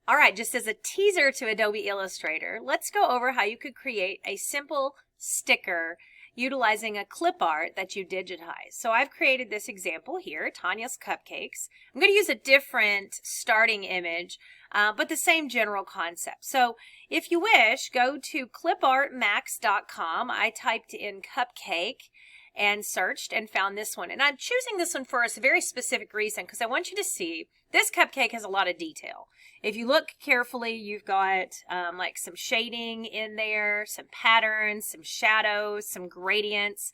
All right, just as a teaser to Adobe Illustrator, let's go over how you could create a simple sticker utilizing a clip art that you digitize. So I've created this example here, Tanya's Cupcakes. I'm going to use a different starting image, but the same general concept. So if you wish, go to clipartmax.com. I typed in cupcake and searched and found this one. And I'm choosing this one for a very specific reason because I want you to see this cupcake has a lot of detail. If you look carefully, you've got like some shading in there, some patterns, some shadows, some gradients.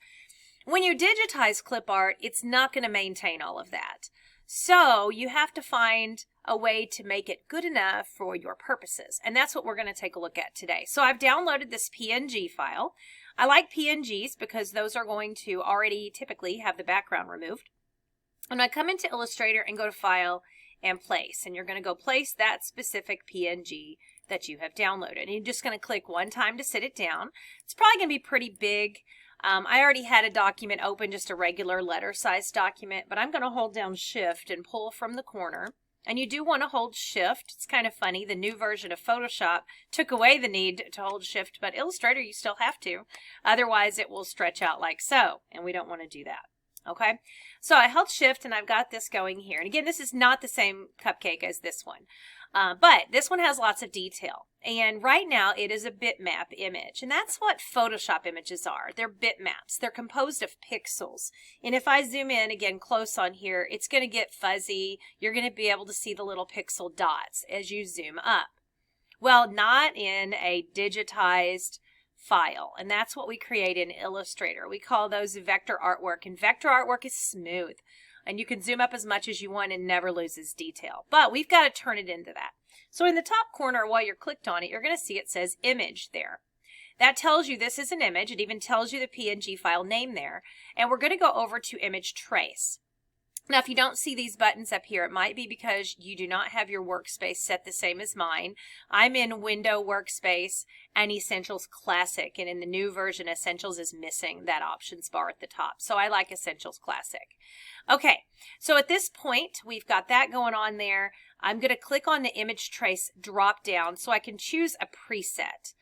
When you digitize clip art, it's not going to maintain all of that. So you have to find a way to make it good enough for your purposes. And that's what we're going to take a look at today. So I've downloaded this PNG file. I like PNGs because those are going to already typically have the background removed. And I come into Illustrator and go to File and Place. And you're going to go place that specific PNG that you have downloaded. And you're just going to click one time to sit it down. It's probably going to be pretty big. I already had a document open, just a regular letter-sized document, but I'm going to hold down Shift and pull from the corner. And you do want to hold Shift. It's kind of funny. The new version of Photoshop took away the need to hold Shift, but Illustrator, you still have to. Otherwise, it will stretch out like so, and we don't want to do that. Okay, so I held Shift and I've got this going here. And again, this is not the same cupcake as this one, but this one has lots of detail. And right now it is a bitmap image, and that's what Photoshop images are. They're bitmaps. They're composed of pixels. And if I zoom in again close on here, it's going to get fuzzy. You're going to be able to see the little pixel dots as you zoom up. Well, not in a digitized file, and that's what we create in Illustrator. We call those vector artwork, and vector artwork is smooth, and you can zoom up as much as you want and never loses detail, but we've got to turn it into that. So in the top corner while you're clicked on it, you're going to see it says image there. That tells you this is an image. It even tells you the PNG file name there, and we're going to go over to image trace. Now, if you don't see these buttons up here, it might be because you do not have your workspace set the same as mine. I'm in Window Workspace and Essentials Classic, and in the new version, Essentials is missing that options bar at the top. So I like Essentials Classic. Okay, so at this point, we've got that going on there. I'm going to click on the Image Trace drop down so I can choose a preset.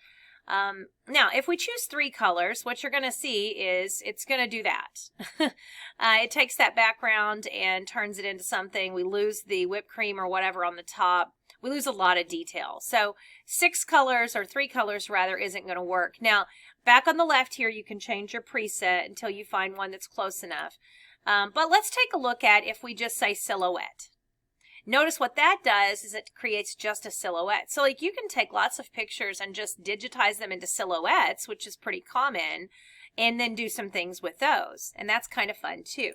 Now, if we choose 3 colors, what you're going to see is it's going to do that. It takes that background and turns it into something. We lose the whipped cream or whatever on the top. We lose a lot of detail. So 6 colors or 3 colors rather isn't going to work. Now, back on the left here, you can change your preset until you find one that's close enough. But let's take a look at if we just say silhouette. Notice what that does is it creates just a silhouette. So like you can take lots of pictures and just digitize them into silhouettes, which is pretty common, and then do some things with those. And that's kind of fun too.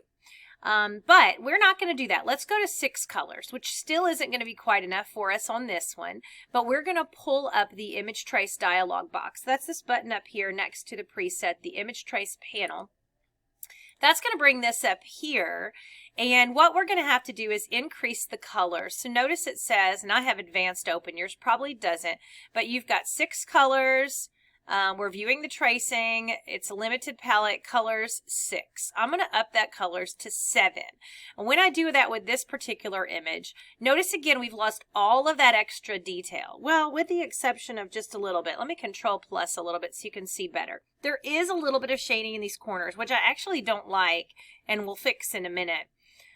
But we're not going to do that. Let's go to 6 colors, which still isn't going to be quite enough for us on this one. But we're going to pull up the Image Trace dialog box. That's this button up here next to the preset, the Image Trace panel. That's going to bring this up here, and what we're going to have to do is increase the color. So notice it says, and I have advanced open, yours probably doesn't, but you've got 6 colors. We're viewing the tracing. It's a limited palette, colors 6. I'm going to up that colors to 7. And when I do that with this particular image, notice again we've lost all of that extra detail. Well, with the exception of just a little bit. Let me Control plus a little bit so you can see better. There is a little bit of shading in these corners, which I actually don't like and we'll fix in a minute.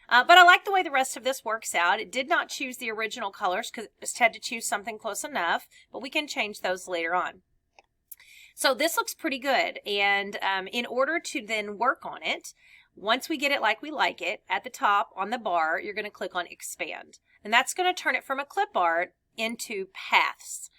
But I like the way the rest of this works out. It did not choose the original colors because it just had to choose something close enough, but we can change those later on. So this looks pretty good, and in order to then work on it, once we get it like we like it, at the top on the bar, you're going to click on Expand. And that's going to turn it from a clip art into paths.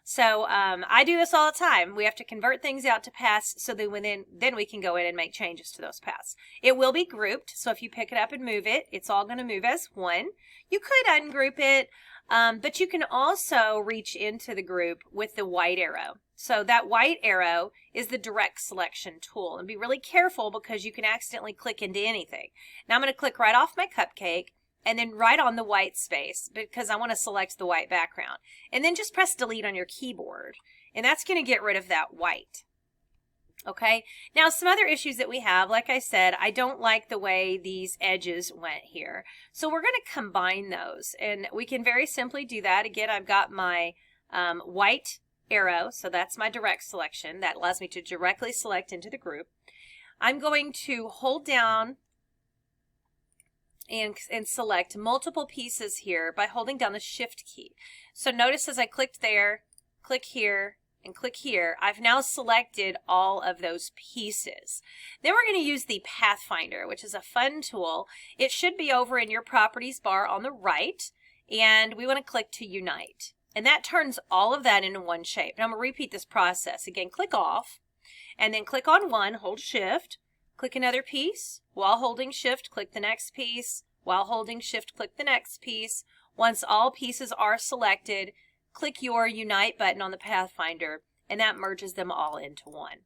So I do this all the time. We have to convert things out to paths so that then we can go in and make changes to those paths. It will be grouped, so if you pick it up and move it, it's all going to move as one. You could ungroup it, but you can also reach into the group with the white arrow. So that white arrow is the direct selection tool. And be really careful because you can accidentally click into anything. Now I'm going to click right off my cupcake and then right on the white space because I want to select the white background. And then just press delete on your keyboard. And that's going to get rid of that white. Okay, now some other issues that we have, like I said, I don't like the way these edges went here. So we're going to combine those, and we can very simply do that. Again, I've got my white arrow, so that's my direct selection. That allows me to directly select into the group. I'm going to hold down and select multiple pieces here by holding down the Shift key. So notice as I clicked there, click here, and click here, I've now selected all of those pieces. Then we're going to use the Pathfinder, which is a fun tool. It should be over in your properties bar on the right, and we want to click to unite. And that turns all of that into one shape. Now I'm going to repeat this process. Again, click off, and then click on one, hold Shift, click another piece. While holding Shift, click the next piece. While holding Shift, click the next piece. Once all pieces are selected, click your Unite button on the Pathfinder, and that merges them all into one.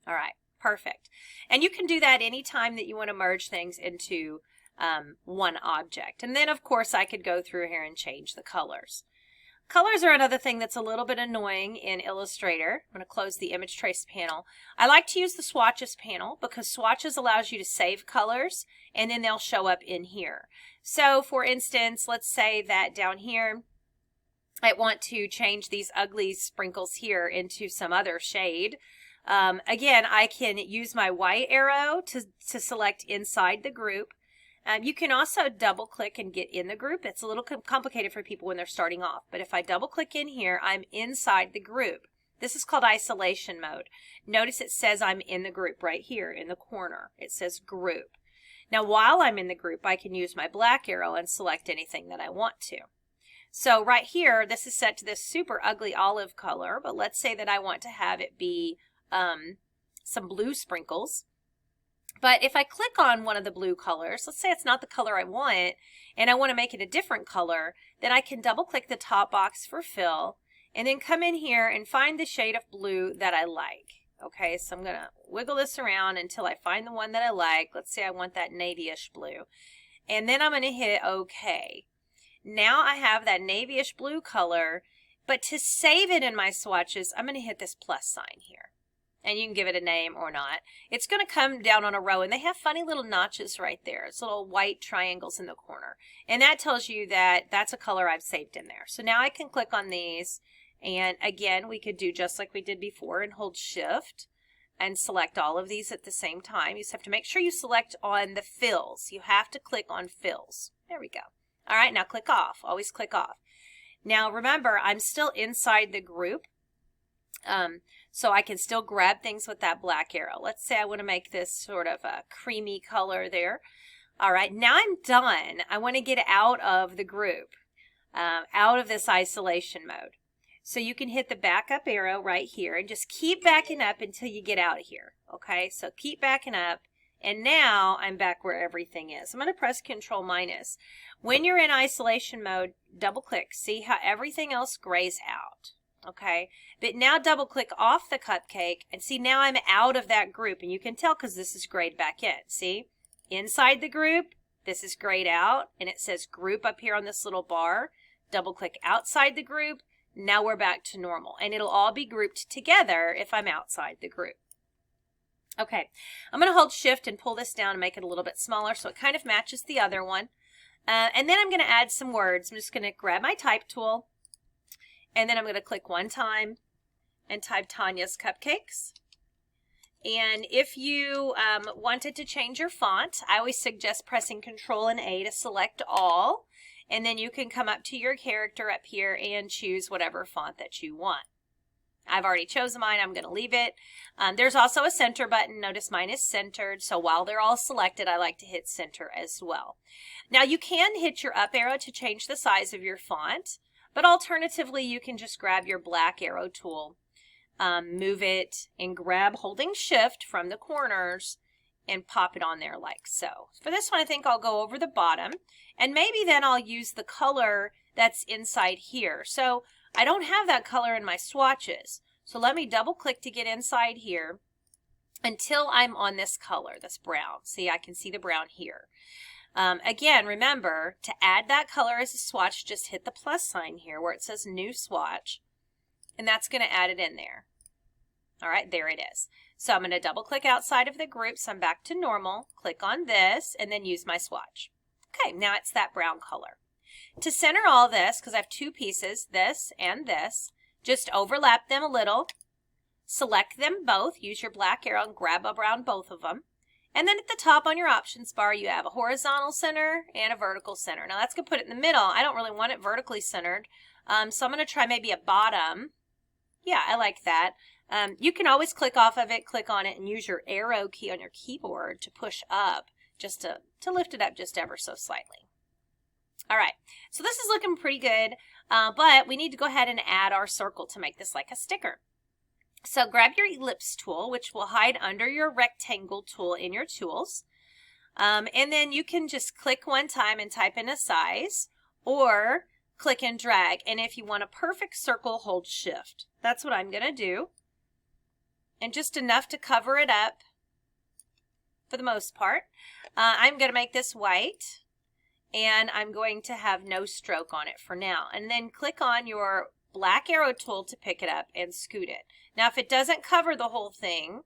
All right, perfect. And you can do that anytime that you want to merge things into one object. And then, of course, I could go through here and change the colors. Colors are another thing that's a little bit annoying in Illustrator. I'm going to close the Image Trace panel. I like to use the Swatches panel because Swatches allows you to save colors, and then they'll show up in here. So, for instance, let's say that down here, I want to change these ugly sprinkles here into some other shade. Again, I can use my white arrow to select inside the group. You can also double click and get in the group. It's a little complicated for people when they're starting off, but if I double click in here, I'm inside the group. This is called isolation mode. Notice it says I'm in the group right here in the corner. It says group. Now while I'm in the group, I can use my black arrow and select anything that I want to. So right here, this is set to this super ugly olive color, but let's say that I want to have it be some blue sprinkles. But if I click on one of the blue colors, let's say it's not the color I want, and I want to make it a different color, then I can double click the top box for fill, and then come in here and find the shade of blue that I like. Okay, so I'm going to wiggle this around until I find the one that I like. Let's say I want that navy-ish blue. And then I'm going to hit OK. Now I have that navy-ish blue color, but to save it in my swatches, I'm going to hit this plus sign here. And you can give it a name or not. It's going to come down on a row, and they have funny little notches right there. It's little white triangles in the corner. And that tells you that that's a color I've saved in there. So now I can click on these, and again, we could do just like we did before and hold Shift and select all of these at the same time. You just have to make sure you select on the fills. You have to click on fills. There we go. All right, now click off. Always click off. Now remember, I'm still inside the group, so I can still grab things with that black arrow. Let's say I want to make this sort of a creamy color there. All right, now I'm done. I want to get out of the group, out of this isolation mode. So you can hit the backup arrow right here and just keep backing up until you get out of here. Okay, so keep backing up. And now I'm back where everything is. I'm going to press Control minus. When you're in isolation mode, double click. See how everything else grays out. Okay, but now double click off the cupcake and see now I'm out of that group. And you can tell because this is grayed back in. See, inside the group, this is grayed out and it says group up here on this little bar. Double click outside the group. Now we're back to normal. And it'll all be grouped together if I'm outside the group. Okay, I'm going to hold Shift and pull this down and make it a little bit smaller so it kind of matches the other one. And then I'm going to add some words. I'm just going to grab my type tool, and then I'm going to click one time and type Tanya's Cupcakes. And if you wanted to change your font, I always suggest pressing Control and A to select all. And then you can come up to your character up here and choose whatever font that you want. I've already chosen mine. I'm going to leave it. There's also a center button. Notice mine is centered. So while they're all selected, I like to hit center as well. Now you can hit your up arrow to change the size of your font, but alternatively, you can just grab your black arrow tool, move it, and grab holding Shift from the corners and pop it on there like so. For this one, I think I'll go over the bottom, and maybe then I'll use the color that's inside here. So I don't have that color in my swatches. So let me double click to get inside here until I'm on this color, this brown. See, I can see the brown here. Again, remember to add that color as a swatch, just hit the plus sign here where it says new swatch, and that's going to add it in there. All right, there it is. So I'm going to double click outside of the group, so I'm back to normal, click on this, and then use my swatch. Okay, now it's that brown color. To center all this, because I have two pieces, this and this, just overlap them a little, select them both, use your black arrow and grab around both of them. And then at the top on your options bar, you have a horizontal center and a vertical center. Now that's going to put it in the middle. I don't really want it vertically centered, so I'm going to try maybe a bottom. Yeah, I like that. You can always click off of it, click on it, and use your arrow key on your keyboard to push up, just to lift it up just ever so slightly. All right, so this is looking pretty good, but we need to go ahead and add our circle to make this like a sticker. So grab your ellipse tool, which will hide under your rectangle tool in your tools. And then you can just click one time and type in a size, or click and drag. And if you want a perfect circle, hold shift. That's what I'm going to do. And just enough to cover it up for the most part. I'm going to make this white, and I'm going to have no stroke on it for now. And then click on your black arrow tool to pick it up and scoot it. Now if it doesn't cover the whole thing,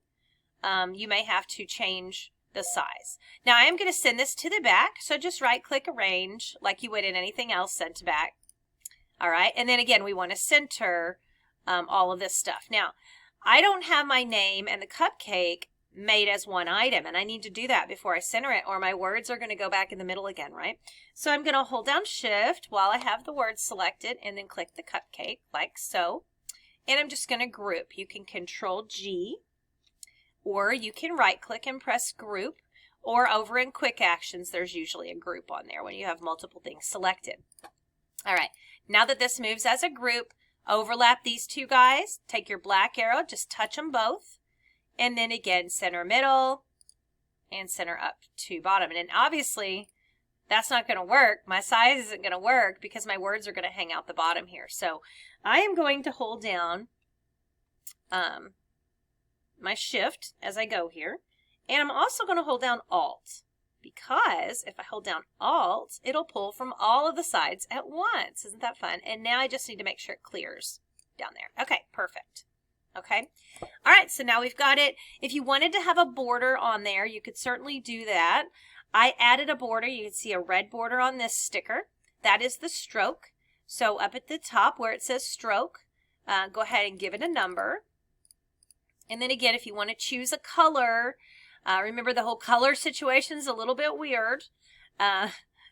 you may have to change the size. Now I am going to send this to the back, so just right click arrange like you would in anything else sent to back. All right, and then again we want to center all of this stuff. Now I don't have my name and the cupcake made as one item, and I need to do that before I center it, or my words are going to go back in the middle again, right? So I'm going to hold down shift while I have the words selected, and then click the cupcake like so. And I'm just going to group. You can control G, or you can right click and press group, or over in quick actions there's usually a group on there when you have multiple things selected. All right, now that this moves as a group, overlap these two guys, take your black arrow, just touch them both, and then again center middle and center up to bottom. And then obviously that's not going to work. My size isn't going to work because my words are going to hang out the bottom here. So I am going to hold down my shift as I go here. And I'm also going to hold down Alt, because if I hold down Alt, it'll pull from all of the sides at once. Isn't that fun? And now I just need to make sure it clears down there. Okay, perfect. Okay. All right, so now we've got it. If you wanted to have a border on there, you could certainly do that. I added a border. You can see a red border on this sticker. That is the stroke. So up at the top where it says stroke, go ahead and give it a number. And then again, if you want to choose a color, remember the whole color situation is a little bit weird.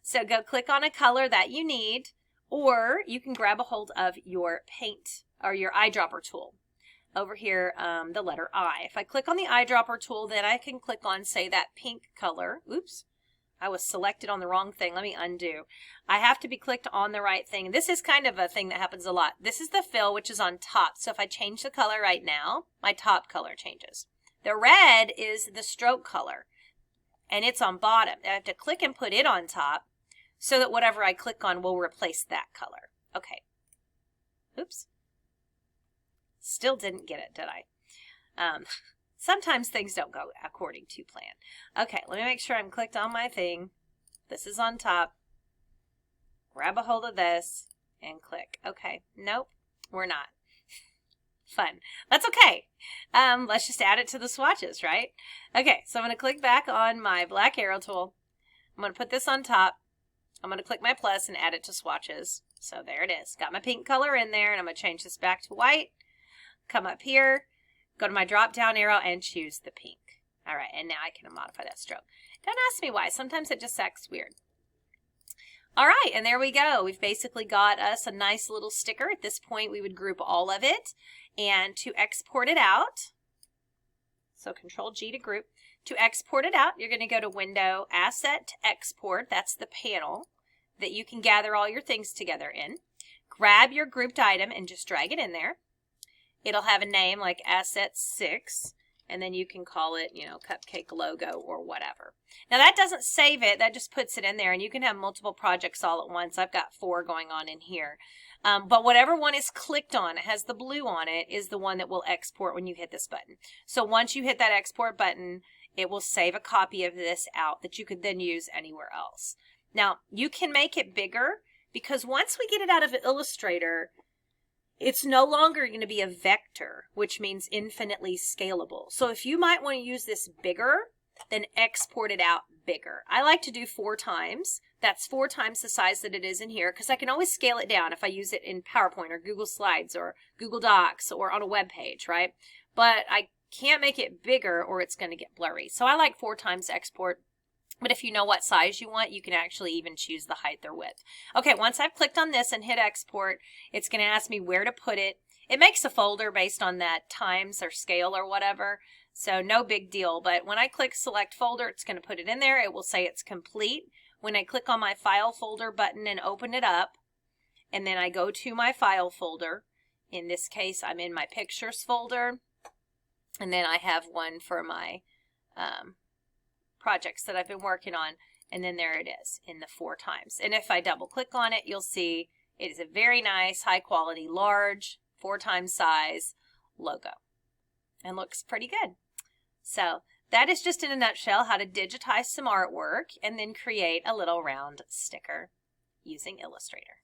So go click on a color that you need, or you can grab a hold of your paint or your eyedropper tool. Over here, the letter I. If I click on the eyedropper tool, then I can click on, say, that pink color. Oops, I was selected on the wrong thing. Let me undo. I have to be clicked on the right thing. This is kind of a thing that happens a lot. This is the fill, which is on top. So if I change the color right now, my top color changes. The red is the stroke color, and it's on bottom. I have to click and put it on top so that whatever I click on will replace that color. Okay. Oops. Still didn't get it, did I? Sometimes things don't go according to plan. Okay, let me make sure I'm clicked on my thing. This is on top. Grab a hold of this and click. Okay, nope, we're not. Fun. That's okay. Let's just add it to the swatches, right? Okay, so I'm going to click back on my black arrow tool. I'm going to put this on top. I'm going to click my plus and add it to swatches. So there it is. Got my pink color in there, and I'm going to change this back to white. Come up here, go to my drop down arrow and choose the pink. All right, and now I can modify that stroke. Don't ask me why. Sometimes it just acts weird. All right, and there we go. We've basically got us a nice little sticker. At this point, we would group all of it. And to export it out, so Control G to group. To export it out, you're going to go to Window, Asset, Export. That's the panel that you can gather all your things together in. Grab your grouped item and just drag it in there. It'll have a name like Asset 6, and then you can call it, you know, Cupcake Logo or whatever. Now that doesn't save it, that just puts it in there, and you can have multiple projects all at once. I've got 4 going on in here. But whatever one is clicked on, it has the blue on it, is the one that will export when you hit this button. So once you hit that export button, it will save a copy of this out that you could then use anywhere else. Now, you can make it bigger, because once we get it out of Illustrator, it's no longer going to be a vector, which means infinitely scalable. So if you might want to use this bigger, then export it out bigger. I like to do 4 times. That's 4 times the size that it is in here, because I can always scale it down if I use it in PowerPoint or Google Slides or Google Docs or on a web page, right? But I can't make it bigger or it's going to get blurry. So I like 4 times export. But if you know what size you want, you can actually even choose the height or width. Okay, once I've clicked on this and hit export, it's going to ask me where to put it. It makes a folder based on that times or scale or whatever, so no big deal. But when I click select folder, it's going to put it in there. It will say it's complete. When I click on my file folder button and open it up, and then I go to my file folder, in this case I'm in my pictures folder, and then I have one for my projects that I've been working on, and then there it is in the 4 times. And if I double click on it, you'll see it is a very nice, high quality, large, 4 times size logo, and looks pretty good. So that is just in a nutshell how to digitize some artwork and then create a little round sticker using Illustrator.